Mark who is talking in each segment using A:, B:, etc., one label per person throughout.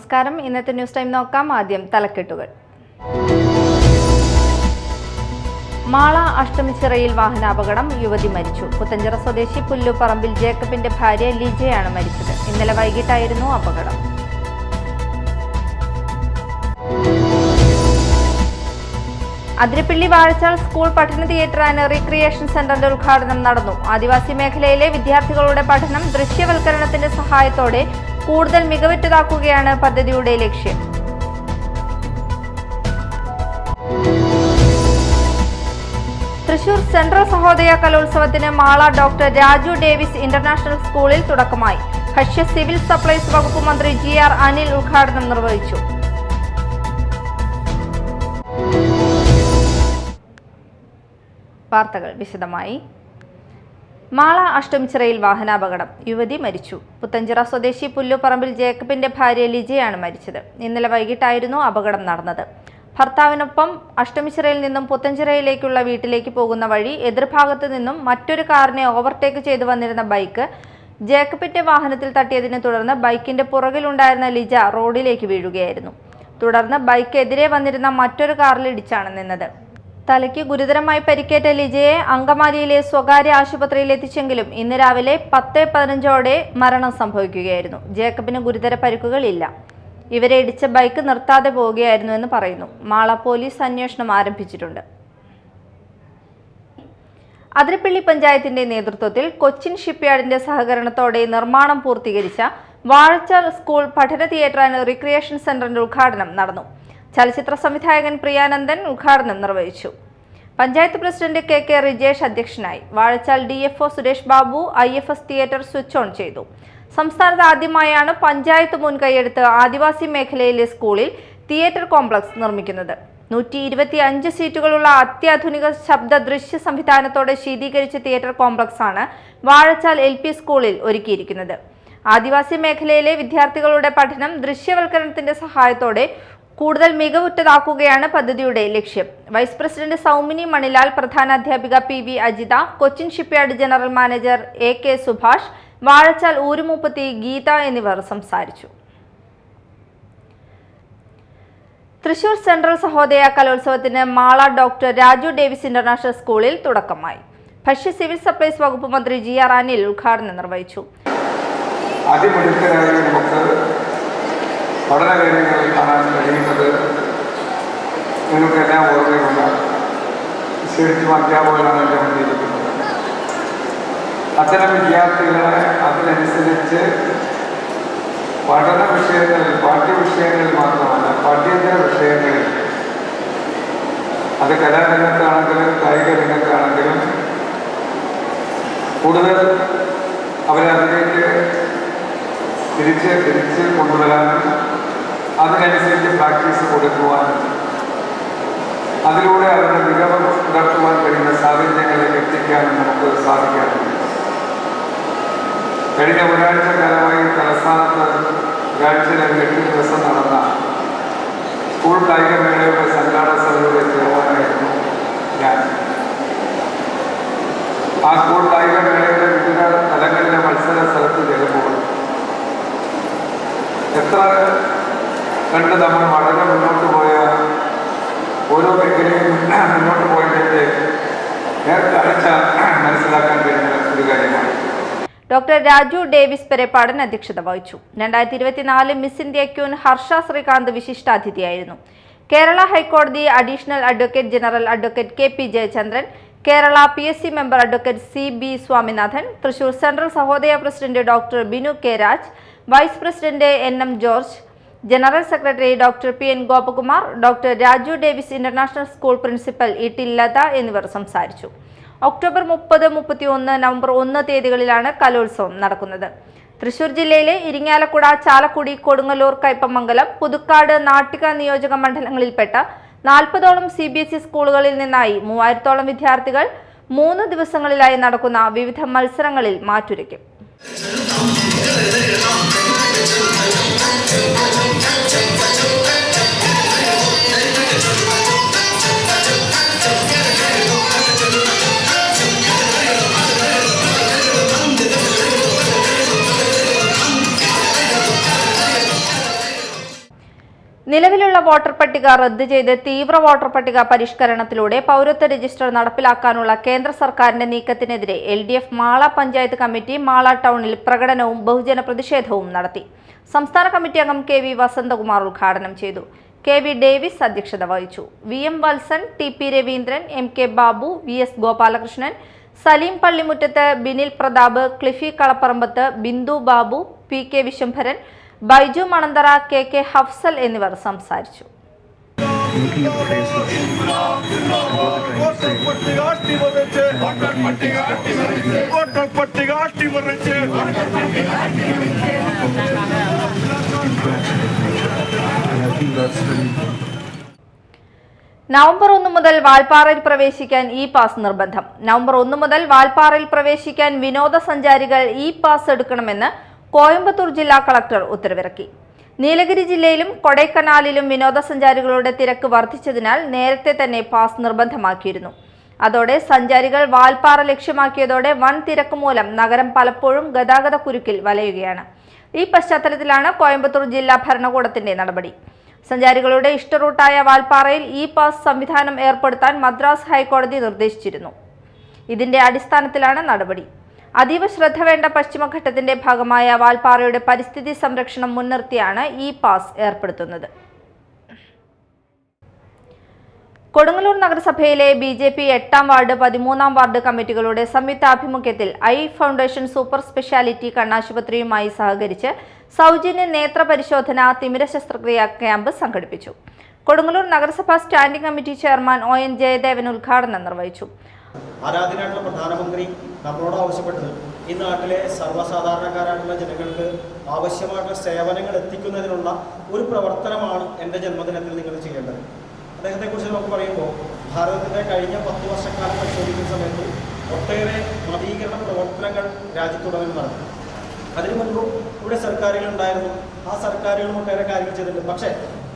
A: നമസ്കാരം. ഇന്നത്തെ news time നോക്കാം. ആദ്യം തലക്കെട്ടുകൾ. മാള അഷ്ടമിച്ചിറയിൽ വാഹനാപകടം, യുവതി മരിച്ചു. പുത്തഞ്ചിറ സ്വദേശി പുല്ലുപറമ്പിൽ ജേക്കബിന്റെ ഭാര്യ ലിജയാണ് മരിച്ചത്. ഇന്നലെ വൈകിട്ടായിരുന്നു അപകടം. അതിരപ്പിള്ളി വാഴച്ചാൽ സ്കൂൾ പഠന തിയേറ്റർ ആൻഡ് റീക്രിയേഷൻ സെന്ററിന്റെ ഉദ്ഘാടനം നടന്നു. ആദിവാസി മേഖലയിലെ വിദ്യാർത്ഥികളുടെ പഠനം ദൃശ്യവൽക്കരണത്തിന്റെ സഹായത്തോടെ കൂടുതൽ മികവുറ്റതാക്കുകയാണ് പദ്ധതിയുടെ ലക്ഷ്യം. തൃശൂർ സെൻട്രൽ സഹോദയ കലോത്സവത്തിന് Mala doctor Raju Davis international സ്കൂളിൽ തുടക്കമായി. ഭക്ഷ്യ സിവിൽ സപ്ലൈസ് വകുപ്പ് മന്ത്രി GR അനിൽ ഉദ്ഘാടനം നിർവഹിച്ചു. വാർത്തകൾ വിശദമായി. മാള അഷ്ടമിച്ചിറയിൽ വാഹനാപകടം, യുവതി മരിച്ചു. പുത്തഞ്ചിറ സ്വദേശി പുല്ലുപറമ്പിൽ ജേക്കബിന്റെ ഭാര്യ ലിജയാണ് മരിച്ചത്. ഇന്നലെ വൈകിട്ടായിരുന്നു അപകടം നടന്നത്. ഭർത്താവിനൊപ്പം അഷ്ടമിച്ചിറയിൽ നിന്നും പുത്തഞ്ചിറയിലേക്കുള്ള വീട്ടിലേക്ക് പോകുന്ന വഴി എതിർഭാഗത്തു നിന്നും മറ്റൊരു കാറിനെ ഓവർടേക്ക് ചെയ്തു വന്നിരുന്ന ബൈക്ക് ജേക്കബിന്റെ വാഹനത്തിൽ തട്ടിയതിനെ തുടർന്ന് ബൈക്കിന്റെ പുറകിലുണ്ടായിരുന്ന ലിജ റോഡിലേക്ക് വീഴുകയായിരുന്നു. തുടർന്ന് ബൈക്ക് എതിരെ വന്നിരുന്ന മറ്റൊരു കാറിൽ ഇടിച്ചാണ് നിന്നത്. തലയ്ക്ക് ഗുരുതരമായി പരിക്കേറ്റ ലിജയെ അങ്കമാലിയിലെ സ്വകാര്യ ആശുപത്രിയിൽ എത്തിച്ചെങ്കിലും ഇന്ന് രാവിലെ 10:15 മരണം സംഭവിക്കുകയായിരുന്നു. ജേക്കബിന് ഗുരുതര പരിക്കുകളില്ല. ഇവരെ ഇടിച്ച ബൈക്ക് നിർത്താതെ പോവുകയായിരുന്നു എന്ന് പറയുന്നു. മാള പോലീസ് അന്വേഷണം ആരംഭിച്ചിട്ടുണ്ട്. അതിരപ്പള്ളി പഞ്ചായത്തിന്റെ നേതൃത്വത്തിൽ കൊച്ചിൻ ഷിപ്പ്യാർഡിന്റെ സഹകരണത്തോടെ നിർമ്മാണം പൂർത്തീകരിച്ച വാഴച്ചാൽ സ്കൂൾ പഠന തിയേറ്റർ ആൻഡ് റീക്രിയേഷൻ സെന്ററിന്റെ ഉദ്ഘാടനം നടന്നു. ചലച്ചിത്ര സംവിധായകൻ പ്രിയാനന്ദൻ ഉദ്ഘാടനം നിർവഹിച്ചു. പഞ്ചായത്ത് പ്രസിഡന്റ് KK റിജേഷ് അധ്യക്ഷനായി. Vazhachal DFO Suresh Babu IFS theatre switch on ചെയ്തു. സംസ്ഥാനത്ത് ആദ്യമായാണ് പഞ്ചായത്ത് മുൻകൈയെടുത്ത് ആദിവാസി മേഖലയിലെ സ്കൂളിൽ തിയേറ്റർ കോംപ്ലക്സ് നിർമ്മിക്കുന്നത്. 125 സീറ്റുകളുള്ള അത്യാധുനിക ശബ്ദ ദൃശ്യ സംവിധാനത്തോടെ ശീതീകരിച്ച തിയേറ്റർ കോംപ്ലക്സ് ആണ് വാഴച്ചാൽ LP സ്കൂളിൽ ഒരുക്കിയിരിക്കുന്നത്. ആദിവാസി മേഖലയിലെ വിദ്യാർത്ഥികളുടെ പഠനം ദൃശ്യവൽക്കരണത്തിന്റെ സഹായത്തോടെ കൂടുതൽ മികവുറ്റതാക്കുകയാണ് പദ്ധതിയുടെ ലക്ഷ്യം. വൈസ് പ്രസിഡന്റ് സൗമിനി മണിലാൽ, പ്രധാനാധ്യാപിക PV Ajitha, Cochin shipyard general manager AK Subhash, Vazhachal ഊരുമൂപ്പത്തി ഗീത എന്നിവർ സംസാരിച്ചു. തൃശൂർ സെൻട്രൽ സഹോദയ കലോത്സവത്തിന് Mala doctor Raju Davis international സ്കൂളിൽ തുടക്കമായി. ഭക്ഷ്യ സിവിൽ സപ്ലൈസ് വകുപ്പ് മന്ത്രി GR അനിൽ ഉദ്ഘാടനം നിർവഹിച്ചു.
B: പഠനകാര്യങ്ങളിൽ കാണാൻ കഴിയുന്നത് നിങ്ങൾക്കെല്ലാം ഓർമ്മയുണ്ട്. ശരിക്കും അധ്യാപകനാണ് എൻ്റെ മുന്നിലിരിക്കുന്നത്. അത്തരം വിദ്യാർത്ഥികളെ അതിനനുസരിച്ച് പഠന വിഷയങ്ങളിൽ, പാഠ്യവിഷയങ്ങളിൽ മാത്രമല്ല പാഠ്യേതര വിഷയങ്ങളിൽ, അത് കലാരംഗത്താണെങ്കിലും കായിക രംഗത്താണെങ്കിലും കൂടുതൽ അവരെ അതിലേക്ക് തിരിച്ച് കൊണ്ടുവരാനും അതിനനുസരിച്ച് പ്രാക്ടീസ് കൊടുക്കുവാനും അതിലൂടെ അവരുടെ മികവ് പുലർത്തുവാൻ കഴിയുന്ന സാഹചര്യങ്ങളിലേക്ക് എത്തിക്കാനും നമുക്ക് സാധിക്കാറുണ്ട്. കഴിഞ്ഞ ഒരാഴ്ച കാലമായി തലസ്ഥാനത്ത് ഒരാഴ്ചയിൽ 8 ദിവസം നടന്ന സ്കൂൾ കായികമേളയുടെ സംഘാടക സമിതിയുടെ ചെയർമാനായിരുന്നു ഞാൻ. ആ സ്കൂൾ കായികമേളയുടെ വിവിധ തലങ്ങളിലെ മത്സര സ്ഥലത്ത് ചെല്ലുമ്പോൾ എത്ര കണ്ട് നമ്മൾ വളരെ മുന്നോട്ട് പോയ ഓരോ മേഖലയും മുന്നോട്ട് പോയതിൻ്റെ നേർക്കാഴ്ച മനസ്സിലാക്കാൻ കഴിയുന്ന ഒരു കാര്യമാണ്.
A: ഡോക്ടർ രാജു ഡേവിസ് പെരപ്പാടൻ അധ്യക്ഷത വഹിച്ചു. 2024 miss India queen Harsha Srikanth വിശിഷ്ടാതിഥിയായിരുന്നു. കേരള ഹൈക്കോടതി additional advocate general advocate KP Jayachandran, Kerala PSC member advocate CB Swaminathan, Thrissur central Sahodaya president doctor Binu K Raj, vice president NM George, general secretary doctor PN Gopakumar, doctor Raju Davis international school principal ET Latha എന്നിവർ സംസാരിച്ചു. October 30, 31, November 1 തീയതികളിലാണ് കലോത്സവം നടക്കുന്നത്. തൃശൂർ ജില്ലയിലെ ഇരിങ്ങാലക്കുട, ചാലക്കുടി, കൊടുങ്ങല്ലൂർ, കയ്പമംഗലം, പുതുക്കാട്, നാട്ടിക നിയോജക മണ്ഡലങ്ങളിൽപ്പെട്ട 40ഓളം CBSE സ്കൂളുകളിൽ നിന്നായി 3000ഓളം വിദ്യാർത്ഥികൾ 3 ദിവസങ്ങളിലായി നടക്കുന്ന വിവിധ മത്സരങ്ങളിൽ മാറ്റുരയ്ക്കും. നിലവിലുള്ള വോട്ടർ പട്ടിക റദ്ദ് ചെയ്ത് തീവ്ര വോട്ടർ പട്ടിക പരിഷ്കരണത്തിലൂടെ പൗരത്വ രജിസ്റ്റർ നടപ്പിലാക്കാനുള്ള കേന്ദ്ര സർക്കാരിന്റെ നീക്കത്തിനെതിരെ LDF മാള പഞ്ചായത്ത് കമ്മിറ്റി മാള ടൗണിൽ പ്രകടനവും ബഹുജന പ്രതിഷേധവും നടത്തി. സംസ്ഥാന കമ്മിറ്റി അംഗം KV വസന്തകുമാർ ഉദ്ഘാടനം ചെയ്തു. KV ഡേവിസ് അധ്യക്ഷത വഹിച്ചു. VM Valsan, TP Raveendran, MK Babu, VS Gopalakrishnan, Saleem പള്ളിമുറ്റത്ത്, ബിനിൽ പ്രതാപ്, ക്ലിഫി കളപ്പറമ്പത്ത്, ബിന്ദു ബാബു, PK വിശംഭരൻ, ബൈജു മണന്തറ, KK ഹഫ്സൽ എന്നിവർ സംസാരിച്ചു. നവംബർ 1 മുതൽ വാൽപ്പാറയിൽ പ്രവേശിക്കാൻ പാസ് നിർബന്ധം. നവംബർ 1 മുതൽ വാൽപ്പാറയിൽ പ്രവേശിക്കാൻ വിനോദസഞ്ചാരികൾ പാസ് എടുക്കണമെന്ന് കോയമ്പത്തൂർ ജില്ലാ കളക്ടർ ഉത്തരവിറക്കി. നീലഗിരി ജില്ലയിലും കൊടൈക്കനാലിലും വിനോദസഞ്ചാരികളുടെ തിരക്ക് വർദ്ധിച്ചതിനാൽ നേരത്തെ തന്നെ പാസ് നിർബന്ധമാക്കിയിരുന്നു. അതോടെ സഞ്ചാരികൾ വാൽപ്പാറ ലക്ഷ്യമാക്കിയതോടെ വൻ തിരക്ക് മൂലം നഗരം പലപ്പോഴും ഗതാഗത കുരുക്കിൽ വലയുകയാണ്. ഈ പശ്ചാത്തലത്തിലാണ് കോയമ്പത്തൂർ ജില്ലാ ഭരണകൂടത്തിന്റെ നടപടി. സഞ്ചാരികളുടെ ഇഷ്ട റൂട്ടായ വാൽപ്പാറയിൽ പാസ് സംവിധാനം ഏർപ്പെടുത്താൻ മദ്രാസ് ഹൈക്കോടതി നിർദ്ദേശിച്ചിരുന്നു. ഇതിന്റെ അടിസ്ഥാനത്തിലാണ് നടപടി. അതീവ ശ്രദ്ധ വേണ്ട പശ്ചിമഘട്ടത്തിന്റെ ഭാഗമായ വാൽപ്പാറയുടെ പരിസ്ഥിതി സംരക്ഷണം മുൻനിർത്തിയാണ് പാസ് ഏർപ്പെടുത്തുന്നത്. കൊടുങ്ങല്ലൂർ നഗരസഭയിലെ BJP 8ാം വാർഡ് 13ാം വാർഡ് കമ്മിറ്റികളുടെ സംയുക്താഭിമുഖ്യത്തിൽ ഐ ഫൗണ്ടേഷൻ സൂപ്പർ സ്പെഷ്യാലിറ്റി കണ്ണാശുപത്രിയുമായി സഹകരിച്ച് സൗജന്യ നേത്ര പരിശോധന തിമിര ശസ്ത്രക്രിയ ക്യാമ്പ് സംഘടിപ്പിച്ചു. കൊടുങ്ങല്ലൂർ നഗരസഭാ standing committee chairman ON Jayadevan ഉദ്ഘാടനം നിർവഹിച്ചു.
C: ആരാധനായിട്ടുള്ള പ്രധാനമന്ത്രി നമ്മളോട് ആവശ്യപ്പെട്ടത് ഈ നാട്ടിലെ സർവ്വസാധാരണക്കാരായിട്ടുള്ള ജനങ്ങൾക്ക് ആവശ്യമായിട്ടുള്ള സേവനങ്ങൾ എത്തിക്കുന്നതിനുള്ള ഒരു പ്രവർത്തനമാണ് എൻ്റെ ജന്മദിനത്തിൽ നിങ്ങൾ ചെയ്യേണ്ടത്. അദ്ദേഹത്തെക്കുറിച്ച് നമുക്ക് പറയുമ്പോൾ ഭാരതത്തിൻ്റെ കഴിഞ്ഞ 10 വർഷക്കാലം പരിശോധിക്കുന്ന സമയത്ത് ഒട്ടേറെ നവീകരണ പ്രവർത്തനങ്ങൾ രാജ്യത്തുടനീളം നടന്നു. അതിനു മുൻപും ഇവിടെ സർക്കാരുകൾ ഉണ്ടായിരുന്നു. ആ സർക്കാരുകളും ഒട്ടേറെ കാര്യങ്ങൾ ചെയ്തിട്ടുണ്ട്. പക്ഷേ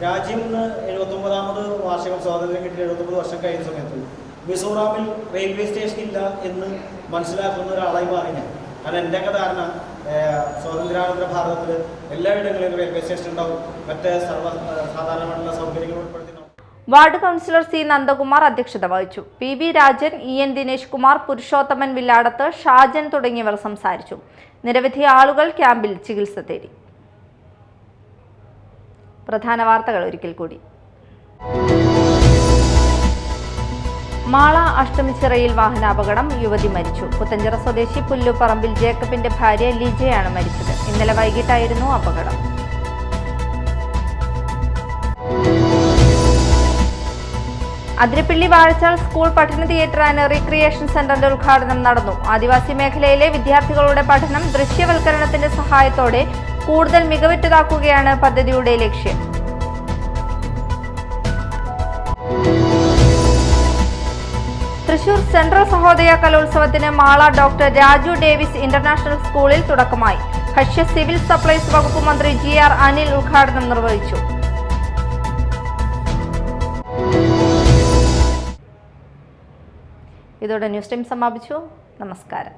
C: രാജ്യം ഇന്ന് 79ാമത് വാർഷികം സ്വാതന്ത്ര്യം കിട്ടി 79 വർഷം കഴിയുന്ന സമയത്ത് മിസോറാമിൽ റെയിൽവേ സ്റ്റേഷൻ ഇല്ല എന്ന് മനസ്സിലാക്കുന്ന ഒരാളായി മാറി ഞാൻ. കാരണം എൻ്റെയൊക്കെ ധാരണ സ്വാതന്ത്ര്യാനന്തര ഭാരതത്തിൽ എല്ലായിടങ്ങളിലും റെയിൽവേ സ്റ്റേഷൻ ഉണ്ടാവും, മറ്റ് സാധാരണമായിട്ടുള്ള സൗകര്യങ്ങൾ ഉൾപ്പെടുത്തി.
A: വാർഡ് കൗൺസിലർ C നന്ദകുമാർ അധ്യക്ഷത വഹിച്ചു. PV രാജൻ, EN ദിനേശ് കുമാർ, പുരുഷോത്തമൻ വില്ലാടത്ത്, ഷാജൻ തുടങ്ങിയവർ സംസാരിച്ചു. നിരവധി ആളുകൾ ക്യാമ്പിൽ ചികിത്സ തേടി. പ്രധാന വാർത്തകൾ ഒരിക്കൽ കൂടി. മാള അഷ്ടമിച്ചിറയിൽ വാഹനാപകടം, യുവതി മരിച്ചു. പുത്തഞ്ചിറ സ്വദേശി പുല്ലുപറമ്പിൽ ജേക്കബിന്റെ ഭാര്യ ലിജയാണ് മരിച്ചത്. ഇന്നലെ വൈകിട്ടായിരുന്നു അപകടം. അതിരപ്പിള്ളി വാഴച്ചാൽ സ്കൂൾ പഠന തിയേറ്റർ ആൻഡ് റീക്രിയേഷൻ സെന്ററിന്റെ ഉദ്ഘാടനം നടന്നു. ആദിവാസി മേഖലയിലെ വിദ്യാർത്ഥികളുടെ പഠനം ദൃശ്യവൽക്കരണത്തിന്റെ സഹായത്തോടെ കൂടുതൽ മികവുറ്റതാക്കുകയാണ് പദ്ധതിയുടെ ലക്ഷ്യം. തൃശൂർ സെൻട്രൽ സഹോദയ കലോത്സവത്തിന് Mala doctor Raju Davis international സ്കൂളിൽ തുടക്കമായി. ഭക്ഷ്യ സിവിൽ സപ്ലൈസ് വകുപ്പ് മന്ത്രി GR അനിൽ ഉദ്ഘാടനം നിർവഹിച്ചു. ഇതോടെ ന്യൂസ് ടൈം സമാപിച്ചു. നമസ്കാരം.